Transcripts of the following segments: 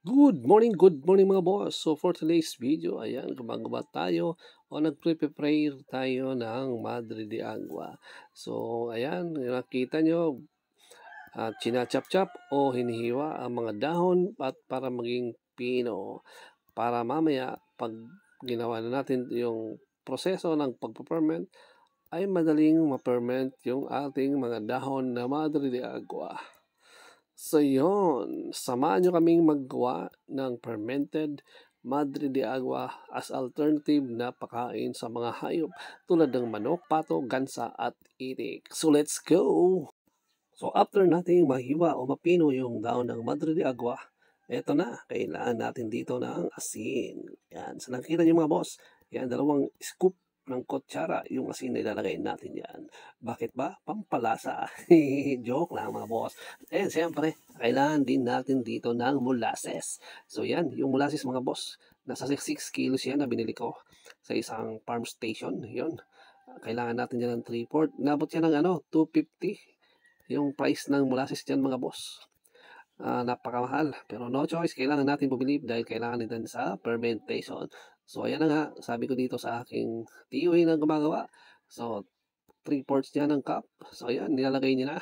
Good morning mga boss. So for today's video, ayan, gumagawa tayo o nagpre-prepare tayo ng Madre de Agua. So ayan, nakita nyo, chinachap-chap o hinihiwa ang mga dahon at para maging pino. Para mamaya, pag ginawa na natin yung proseso ng pagpaperment, ay madaling ma-ferment yung ating mga dahon na Madre de Agua. So yun, samahan nyo kaming maggawa ng fermented Madre de Agua as alternative na pakain sa mga hayop tulad ng manok, pato, gansa at itik. So let's go! So after nating mahiwa o mapino yung daon ng Madre de Agua, eto na, kailangan natin dito ng asin. Yan, so nakita nyo mga boss, yan, 2 scoop ng kutsara yung asin na ilalagay natin yan. Bakit ba? Pampalasa. Joke lang mga boss. And siyempre, kailangan din natin dito ng molasses. So yan, yung molasses mga boss, nasa 6 kilos yan na binili ko sa isang farm station. Yun, kailangan natin yan ng 3/4. Nabot yan ng 250 yung price ng molasses dyan mga boss. Napakamahal. Pero no choice, kailangan natin bumili dahil kailangan natin sa fermentation. So ayan na nga, sabi ko dito sa aking tiyuhin na gumagawa. So 3/4 niya ng cup. So ayan, nilalagay niya na.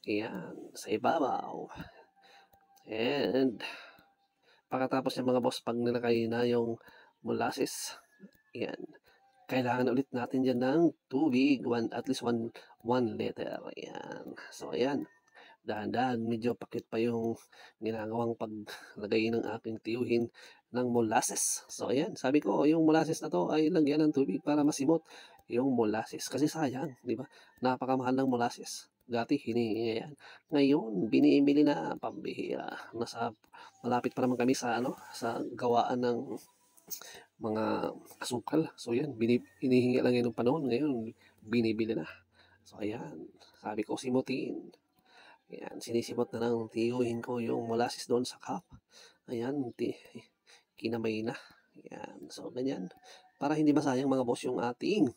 Ayan, sa ibabaw. And pagkatapos ng mga boss, pag nilagay na yung molasses, ayan, kailangan ulit natin dyan ng tubig, at least 1 liter. Ayan. So ayan, dahan-dahan, medyo pakit pa yung ginagawang paglagay ng aking tiyuhin ng molasses. So ayan, sabi ko yung molasses na to ay lagyan ng tubig para masimot yung molasses. Kasi sayang, di ba? Napakamahal ng molasses. Dati hinihingi yan. Ngayon, binibili na, pambihira. Malapit pa naman kami sa sa gawaan ng mga asukal. So yan, hinihingi lang yan ng panahon. Ngayon, binibili na. So ayan, sabi ko simutin. Ayan, sinisimot na ng tiyuhin ko yung molasses doon sa cup. Ayan, kinamay na. Ayan, so ganyan. Para hindi masayang mga boss yung ating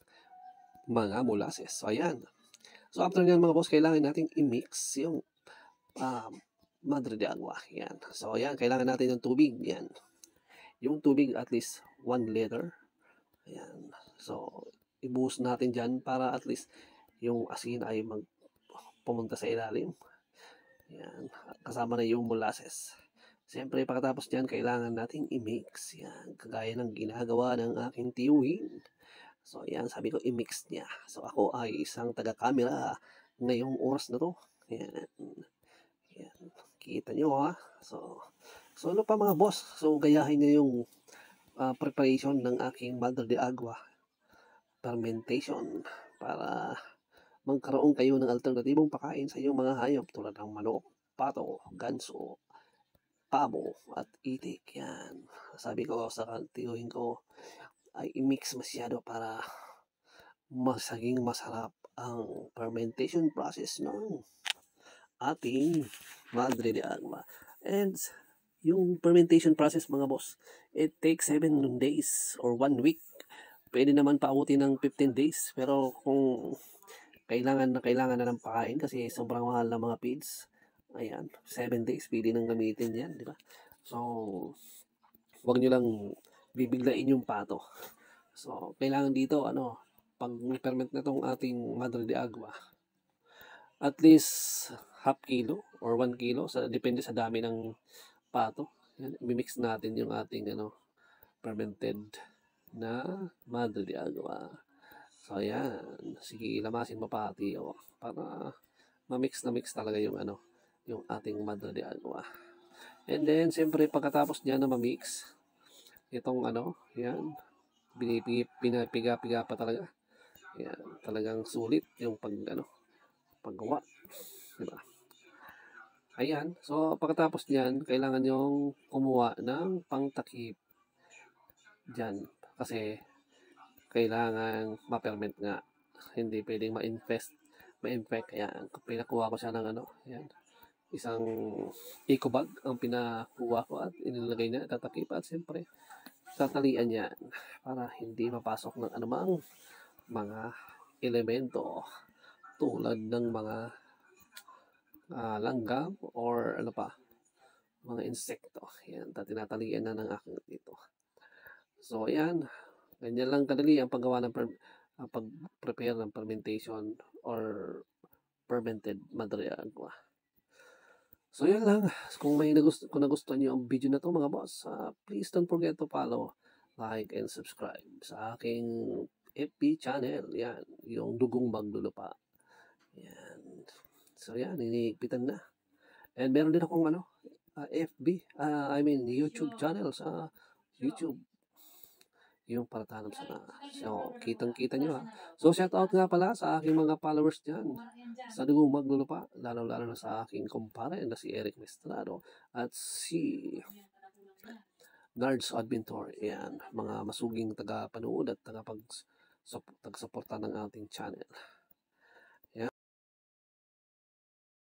mga molasses. So ayan. So after nyan mga boss, kailangan natin i-mix yung Madre de Agua. Ayan. So ayan, kailangan natin ng tubig. Ayan. Yung tubig at least 1 liter. Ayan. So ibuhos natin dyan para at least yung asin ay pumunta sa ilalim. Yan, kasama na yung molasses. Siyempre, pagkatapos niyan, kailangan nating i-mix. Yan, kagaya ng ginagawa ng aking tiyuhin. So, yan, sabi ko, i-mix niya. So, ako ay isang taga-camera ngayong oras na to. Yan, yan, kita nyo ha. So ano pa mga boss? So, gayahin nyo yung preparation ng aking Madre de Agua fermentation para magkaroon kayo ng alternatibong pakain sa iyong mga hayop tulad ng manok, pato, ganso, pabo, at itik. Yan. Sabi ko sa tiyuhin ko ay i-mix masyado para masaging masarap ang fermentation process ng ating Madre de Agua. And yung fermentation process mga boss, it takes 7 days or 1 week. Pwede naman pautin ng 15 days. Pero kung kailangan na ng pakain kasi sobrang mahal ng mga feeds. Ayan, 7 days pwede nang gamitin yan, di ba? So, huwag nyo lang bibiglain yung pato. So, kailangan dito, pag ferment na tong ating Madre de Agua, at least half kilo or 1 kilo, depende sa dami ng pato. Yan, i-mix natin yung ating fermented na Madre de Agua. So, ayan. Sige, lamasin mo pati, para ma-mix na mix talaga yung yung ating Madre de Agua. And then, siyempre, pagkatapos niya na ma-mix, itong yan, pinapiga-piga pa talaga. Yan, talagang sulit yung paggawa. Diba? Ayan, so pagkatapos niyan, kailangan yung kumuha ng pangtakip dyan. Kasi, kailangan ma-ferment nga. Hindi pwedeng ma-infect. Kaya pinakuha ko siya ng yan. Isang eco bag ang pinakuha ko at inilagay niya, tatakip at siyempre tatalian yan para hindi mapasok ng anumang mga elemento tulad ng mga langgam or mga insekto. Yan, tinatalian na ng aking dito. So, ayan. Ganyan lang kadali ang paggawa ng pag-prepare ng fermentation or fermented Madre Agua. So, yan lang. Kung nagustuhan niyo ang video na to mga boss, please don't forget to follow, like, and subscribe sa aking FB channel. Yan, yung Dugong Maglulupa. Yan. So, yan, iniigpitan na. And meron din akong YouTube channel sa YouTube. Yung para tanong sana. So, kitang-kita nyo So, shout out nga pala sa aking mga followers dyan. Sa Dugong Maglulupa. Lalo-lalo na sa aking kumpare na si Eric Mestrado. At si Guards Adventor. Yan. Mga masuging taga-panood at taga-suporta ng ating channel.